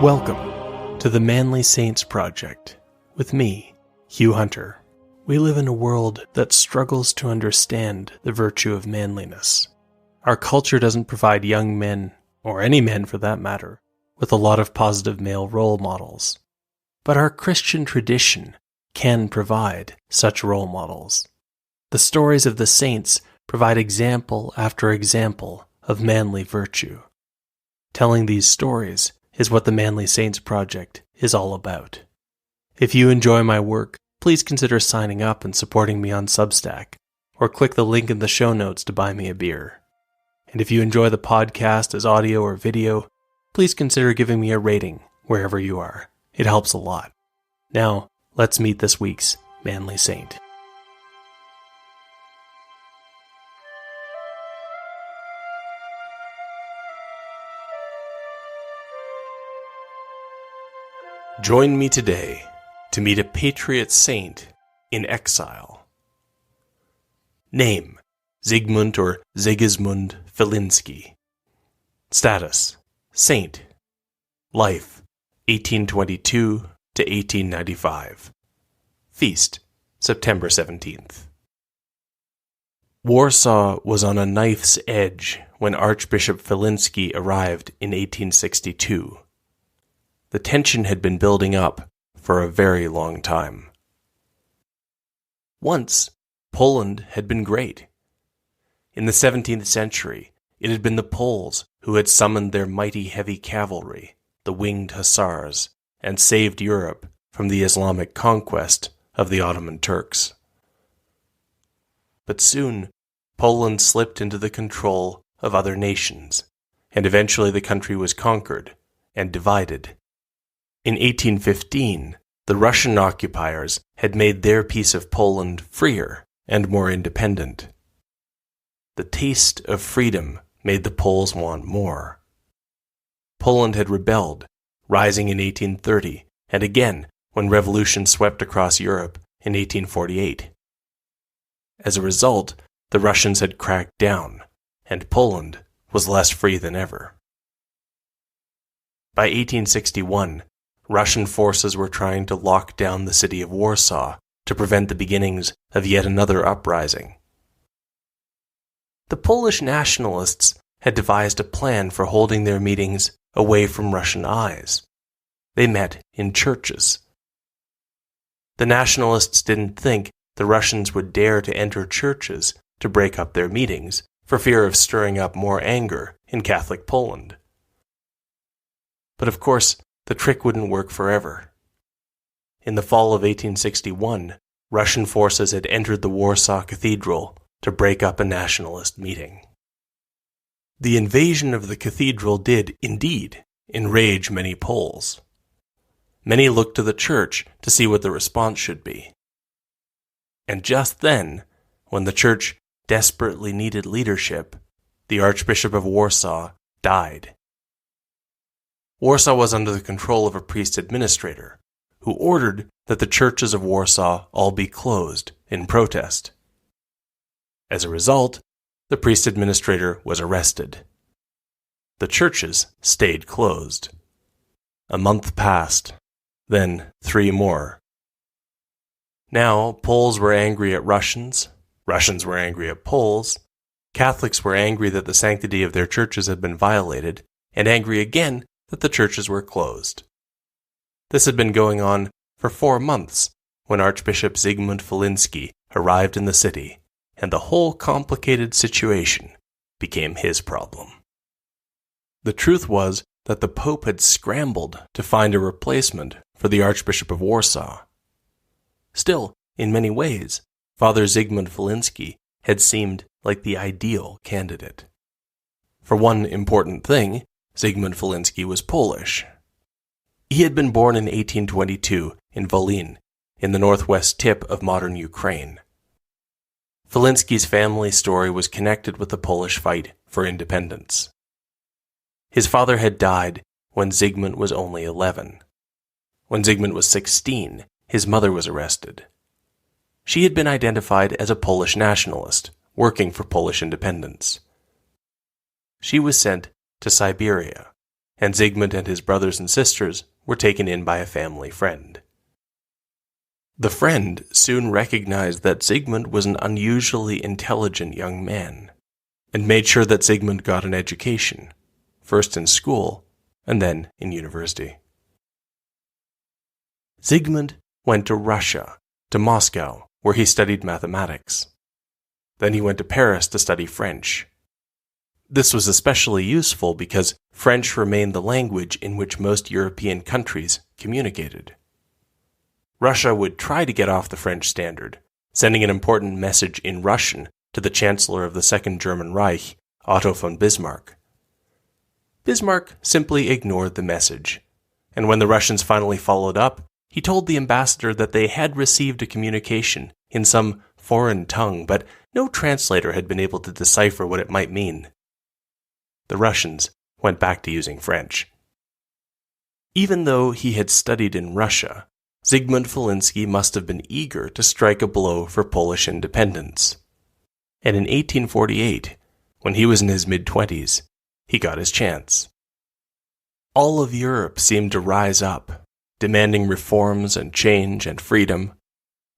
Welcome to the Manly Saints Project with me, Hugh Hunter. We live in a world that struggles to understand the virtue of manliness. Our culture doesn't provide young men, or any men for that matter, with a lot of positive male role models. But our Christian tradition can provide such role models. The stories of the saints provide example after example of manly virtue. Telling these stories is what the Manly Saints Project is all about. If you enjoy my work, please consider signing up and supporting me on Substack, or click the link in the show notes to buy me a beer. And if you enjoy the podcast as audio or video, please consider giving me a rating wherever you are. It helps a lot. Now, let's meet this week's Manly Saint. Join me today to meet a patriot saint in exile. Name: Zygmunt or Zygmunt Feliński. Status: saint. Life: 1822 to 1895. Feast: September 17th. Warsaw was on a knife's edge when Archbishop Feliński arrived in 1862. The tension had been building up for a very long time. Once, Poland had been great. In the 17th century, it had been the Poles who had summoned their mighty heavy cavalry, the winged hussars, and saved Europe from the Islamic conquest of the Ottoman Turks. But soon, Poland slipped into the control of other nations, and eventually the country was conquered and divided. In 1815, the Russian occupiers had made their piece of Poland freer and more independent. The taste of freedom made the Poles want more. Poland had rebelled, rising in 1830, and again when revolution swept across Europe in 1848. As a result, the Russians had cracked down, and Poland was less free than ever. By 1861, Russian forces were trying to lock down the city of Warsaw to prevent the beginnings of yet another uprising. The Polish nationalists had devised a plan for holding their meetings away from Russian eyes. They met in churches. The nationalists didn't think the Russians would dare to enter churches to break up their meetings for fear of stirring up more anger in Catholic Poland. But of course, the trick wouldn't work forever. In the fall of 1861, Russian forces had entered the Warsaw Cathedral to break up a nationalist meeting. The invasion of the cathedral did, indeed, enrage many Poles. Many looked to the church to see what the response should be. And just then, when the church desperately needed leadership, the Archbishop of Warsaw died. Warsaw was under the control of a priest administrator, who ordered that the churches of Warsaw all be closed in protest. As a result, the priest administrator was arrested. The churches stayed closed. A month passed, then 3 more. Now, Poles were angry at Russians, Russians were angry at Poles, Catholics were angry that the sanctity of their churches had been violated, and angry again that the churches were closed. This had been going on for 4 months when Archbishop Zygmunt Feliński arrived in the city, and the whole complicated situation became his problem. The truth was that the Pope had scrambled to find a replacement for the Archbishop of Warsaw. Still, in many ways, Father Zygmunt Feliński had seemed like the ideal candidate. For one important thing, Zygmunt Feliński was Polish. He had been born in 1822 in Volyn, in the northwest tip of modern Ukraine. Feliński's family story was connected with the Polish fight for independence. His father had died when Zygmunt was only 11. When Zygmunt was 16, his mother was arrested. She had been identified as a Polish nationalist, working for Polish independence. She was sent to Siberia, and Zygmunt and his brothers and sisters were taken in by a family friend. The friend soon recognized that Zygmunt was an unusually intelligent young man, and made sure that Zygmunt got an education, first in school and then in university. Zygmunt went to Russia, to Moscow, where he studied mathematics. Then he went to Paris to study French. This was especially useful because French remained the language in which most European countries communicated. Russia would try to get off the French standard, sending an important message in Russian to the Chancellor of the Second German Reich, Otto von Bismarck. Bismarck simply ignored the message, and when the Russians finally followed up, he told the ambassador that they had received a communication in some foreign tongue, but no translator had been able to decipher what it might mean. The Russians went back to using French. Even though he had studied in Russia, Zygmunt Feliński must have been eager to strike a blow for Polish independence. And in 1848, when he was in his mid-20s, he got his chance. All of Europe seemed to rise up, demanding reforms and change and freedom,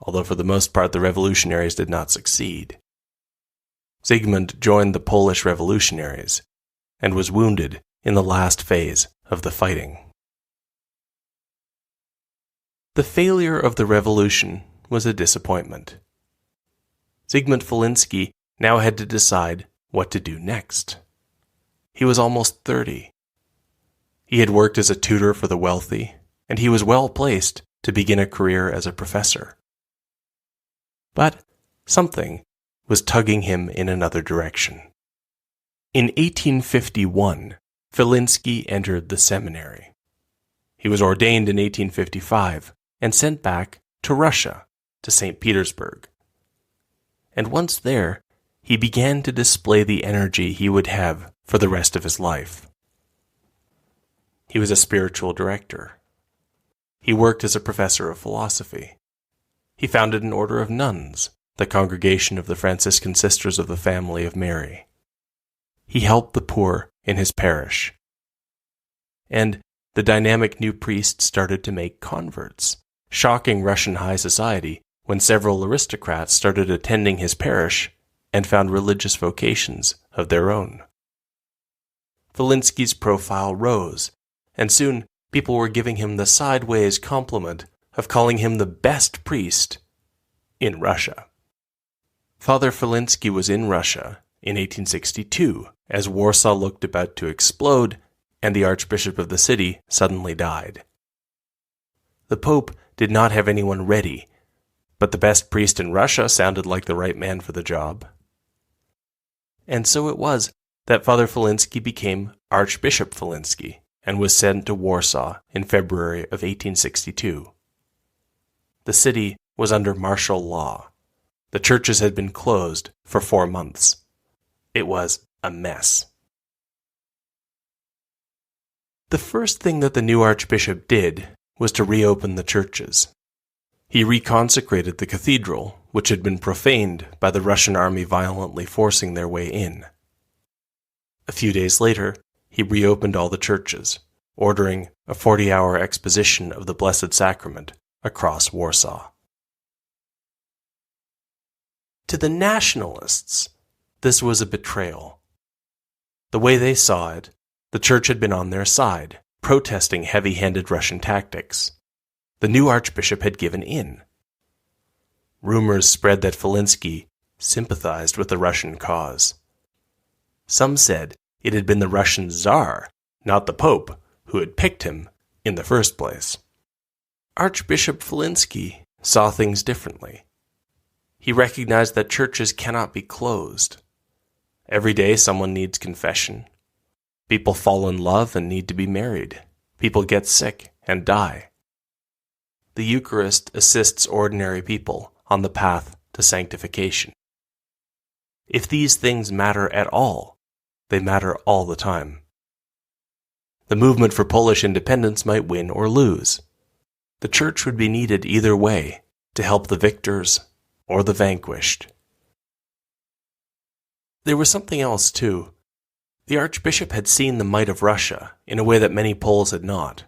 although for the most part the revolutionaries did not succeed. Zygmunt joined the Polish revolutionaries and was wounded in the last phase of the fighting. The failure of the revolution was a disappointment. Zygmunt Feliński now had to decide what to do next. He was almost 30. He had worked as a tutor for the wealthy, and he was well placed to begin a career as a professor. But something was tugging him in another direction. In 1851, Feliński entered the seminary. He was ordained in 1855 and sent back to Russia, to St. Petersburg. And once there, he began to display the energy he would have for the rest of his life. He was a spiritual director. He worked as a professor of philosophy. He founded an order of nuns, the Congregation of the Franciscan Sisters of the Family of Mary. He helped the poor in his parish. And the dynamic new priest started to make converts, shocking Russian high society when several aristocrats started attending his parish and found religious vocations of their own. Feliński's profile rose, and soon people were giving him the sideways compliment of calling him the best priest in Russia. Father Feliński was in Russia in 1862 as Warsaw looked about to explode and the Archbishop of the city suddenly died. The Pope did not have anyone ready, but the best priest in Russia sounded like the right man for the job. And so it was that Father Feliński became Archbishop Feliński and was sent to Warsaw in February of 1862. The city was under martial law. The churches had been closed for 4 months. It was a mess. The first thing that the new archbishop did was to reopen the churches. He reconsecrated the cathedral, which had been profaned by the Russian army violently forcing their way in. A few days later, he reopened all the churches, ordering a 40-hour exposition of the Blessed Sacrament across Warsaw. To the nationalists, this was a betrayal. The way they saw it, the church had been on their side, protesting heavy-handed Russian tactics. The new archbishop had given in. Rumors spread that Feliński sympathized with the Russian cause. Some said it had been the Russian Tsar, not the Pope, who had picked him in the first place. Archbishop Feliński saw things differently. He recognized that churches cannot be closed. Every day someone needs confession. People fall in love and need to be married. People get sick and die. The Eucharist assists ordinary people on the path to sanctification. If these things matter at all, they matter all the time. The movement for Polish independence might win or lose. The church would be needed either way to help the victors or the vanquished. There was something else, too. The Archbishop had seen the might of Russia in a way that many Poles had not.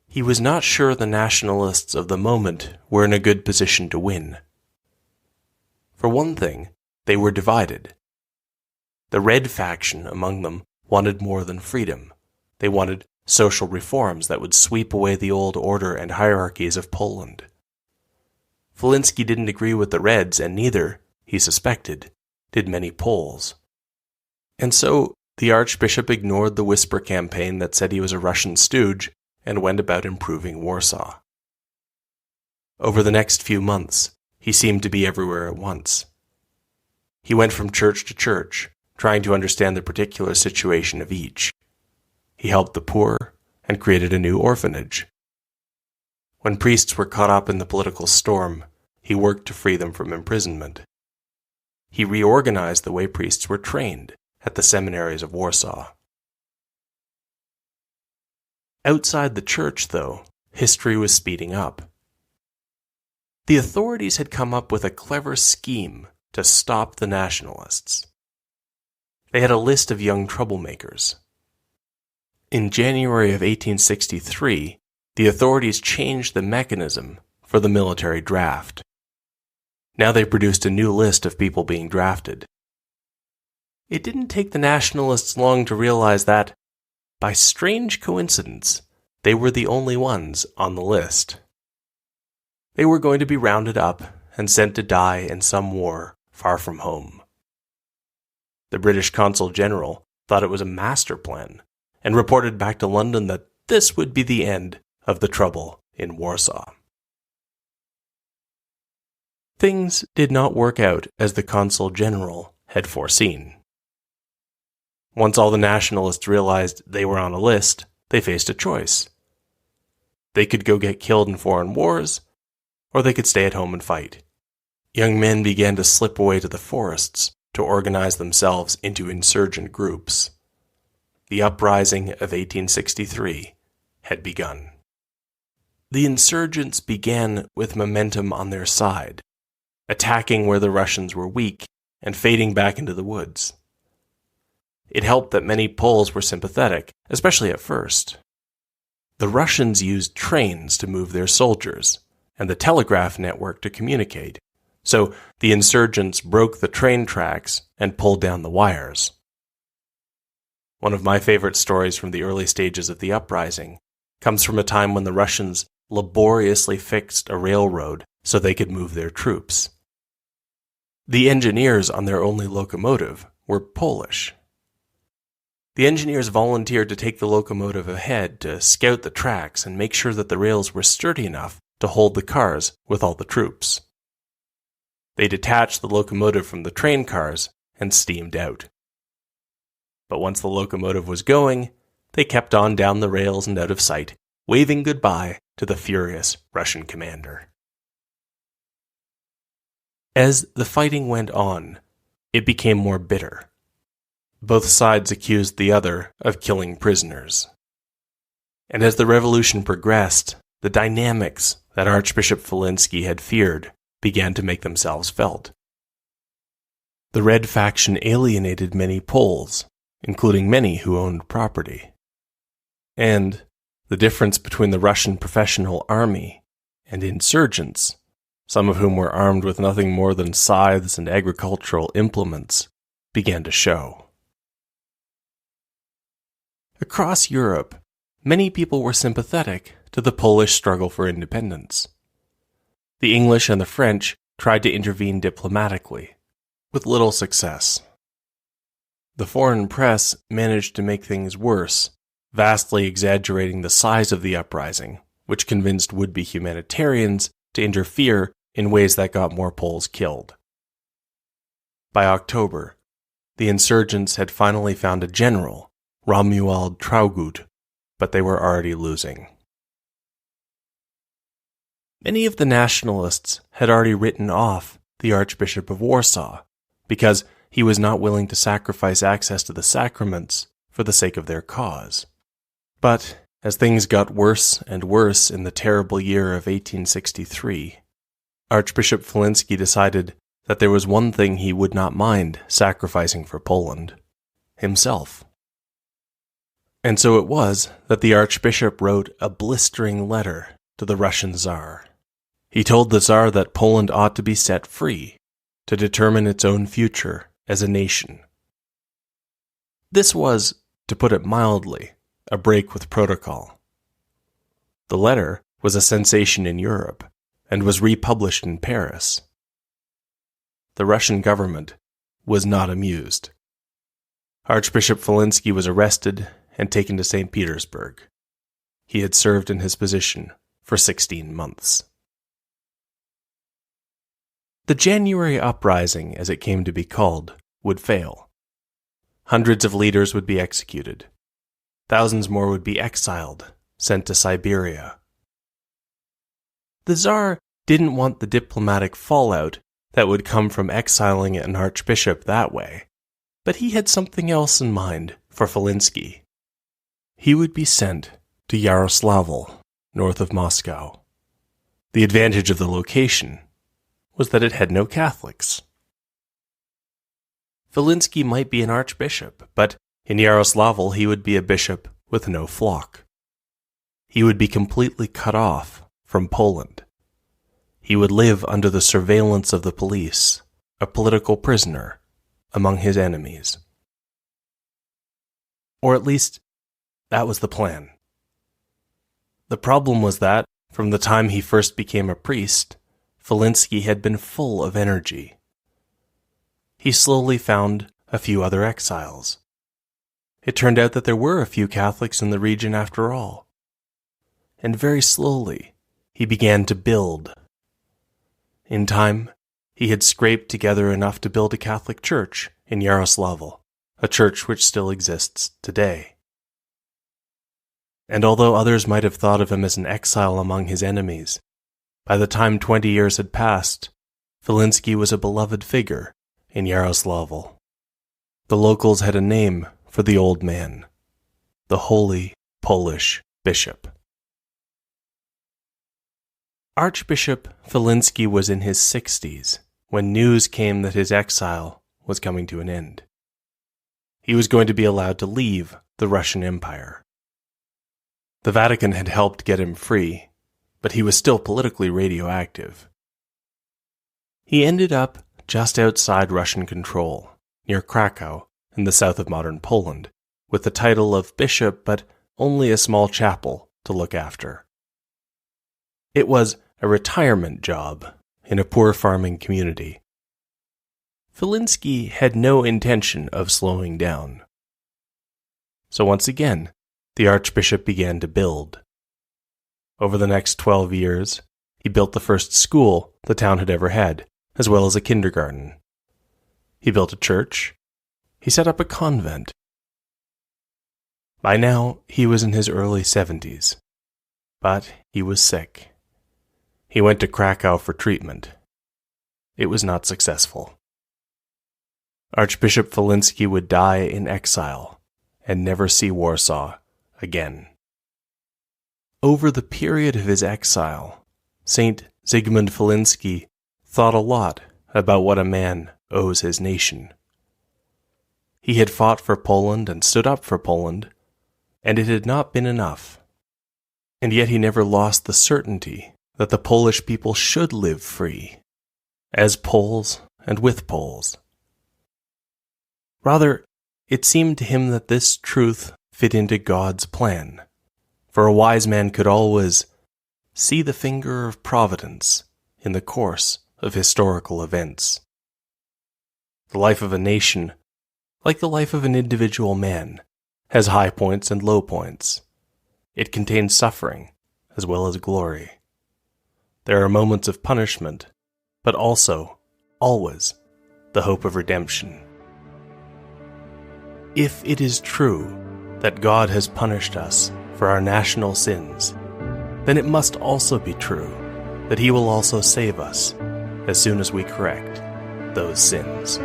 He was not sure the nationalists of the moment were in a good position to win. For one thing, they were divided. The Red faction among them wanted more than freedom. They wanted social reforms that would sweep away the old order and hierarchies of Poland. Feliński didn't agree with the Reds, and neither, he suspected, did many Poles. And so the Archbishop ignored the whisper campaign that said he was a Russian stooge and went about improving Warsaw. Over the next few months, he seemed to be everywhere at once. He went from church to church, trying to understand the particular situation of each. He helped the poor and created a new orphanage. When priests were caught up in the political storm, he worked to free them from imprisonment. He reorganized the way priests were trained at the seminaries of Warsaw. Outside the church, though, history was speeding up. The authorities had come up with a clever scheme to stop the nationalists. They had a list of young troublemakers. In January of 1863, the authorities changed the mechanism for the military draft. Now they produced a new list of people being drafted. It didn't take the nationalists long to realize that, by strange coincidence, they were the only ones on the list. They were going to be rounded up and sent to die in some war far from home. The British Consul General thought it was a master plan and reported back to London that this would be the end of the trouble in Warsaw. Things did not work out as the Consul General had foreseen. Once all the nationalists realized they were on a list, they faced a choice. They could go get killed in foreign wars, or they could stay at home and fight. Young men began to slip away to the forests to organize themselves into insurgent groups. The uprising of 1863 had begun. The insurgents began with momentum on their side, attacking where the Russians were weak and fading back into the woods. It helped that many Poles were sympathetic, especially at first. The Russians used trains to move their soldiers, and the telegraph network to communicate, so the insurgents broke the train tracks and pulled down the wires. One of my favorite stories from the early stages of the uprising comes from a time when the Russians laboriously fixed a railroad so they could move their troops. The engineers on their only locomotive were Polish. The engineers volunteered to take the locomotive ahead to scout the tracks and make sure that the rails were sturdy enough to hold the cars with all the troops. They detached the locomotive from the train cars and steamed out. But once the locomotive was going, they kept on down the rails and out of sight, waving goodbye to the furious Russian commander. As the fighting went on, it became more bitter. Both sides accused the other of killing prisoners. And as the revolution progressed, the dynamics that Archbishop Feliński had feared began to make themselves felt. The Red faction alienated many Poles, including many who owned property. And the difference between the Russian professional army and insurgents, some of whom were armed with nothing more than scythes and agricultural implements, began to show. Across Europe, many people were sympathetic to the Polish struggle for independence. The English and the French tried to intervene diplomatically, with little success. The foreign press managed to make things worse, vastly exaggerating the size of the uprising, which convinced would-be humanitarians to interfere in ways that got more Poles killed. By October, the insurgents had finally found a general, Romuald Traugott, but they were already losing. Many of the nationalists had already written off the Archbishop of Warsaw because he was not willing to sacrifice access to the sacraments for the sake of their cause. But as things got worse and worse in the terrible year of 1863, Archbishop Feliński decided that there was one thing he would not mind sacrificing for Poland, himself. And so it was that the Archbishop wrote a blistering letter to the Russian Tsar. He told the Tsar that Poland ought to be set free to determine its own future as a nation. This was, to put it mildly, a break with protocol. The letter was a sensation in Europe and was republished in Paris. The Russian government was not amused. Archbishop Feliński was arrested and taken to St. Petersburg. He had served in his position for 16 months. The January uprising, as it came to be called, would fail. Hundreds of leaders would be executed. Thousands more would be exiled, sent to Siberia. The Tsar didn't want the diplomatic fallout that would come from exiling an archbishop that way, but he had something else in mind for Feliński. He would be sent to Yaroslavl, north of Moscow. The advantage of the location was that it had no Catholics. Feliński might be an archbishop, but in Yaroslavl he would be a bishop with no flock. He would be completely cut off from Poland. He would live under the surveillance of the police, a political prisoner among his enemies. Or at least, that was the plan. The problem was that, from the time he first became a priest, Feliński had been full of energy. He slowly found a few other exiles. It turned out that there were a few Catholics in the region after all. And very slowly, he began to build. In time, he had scraped together enough to build a Catholic church in Yaroslavl, a church which still exists today. And although others might have thought of him as an exile among his enemies, by the time 20 years had passed, Feliński was a beloved figure in Yaroslavl. The locals had a name for the old man, the Holy Polish Bishop. Archbishop Feliński was in his 60s when news came that his exile was coming to an end. He was going to be allowed to leave the Russian Empire. The Vatican had helped get him free, but he was still politically radioactive. He ended up just outside Russian control, near Krakow, in the south of modern Poland, with the title of bishop but only a small chapel to look after. It was a retirement job in a poor farming community. Feliński had no intention of slowing down. So once again, the archbishop began to build. Over the next 12 years, he built the first school the town had ever had, as well as a kindergarten. He built a church. He set up a convent. By now, he was in his early 70s, but he was sick. He went to Krakow for treatment. It was not successful. Archbishop Feliński would die in exile and never see Warsaw again. Over the period of his exile, Saint Zygmunt Feliński thought a lot about what a man owes his nation. He had fought for Poland and stood up for Poland, and it had not been enough. And yet he never lost the certainty that the Polish people should live free, as Poles and with Poles. Rather, it seemed to him that this truth fit into God's plan, for a wise man could always see the finger of providence in the course of historical events. The life of a nation, like the life of an individual man, has high points and low points. It contains suffering as well as glory. There are moments of punishment, but also, always, the hope of redemption. If it is true that God has punished us for our national sins, then it must also be true that He will also save us as soon as we correct those sins.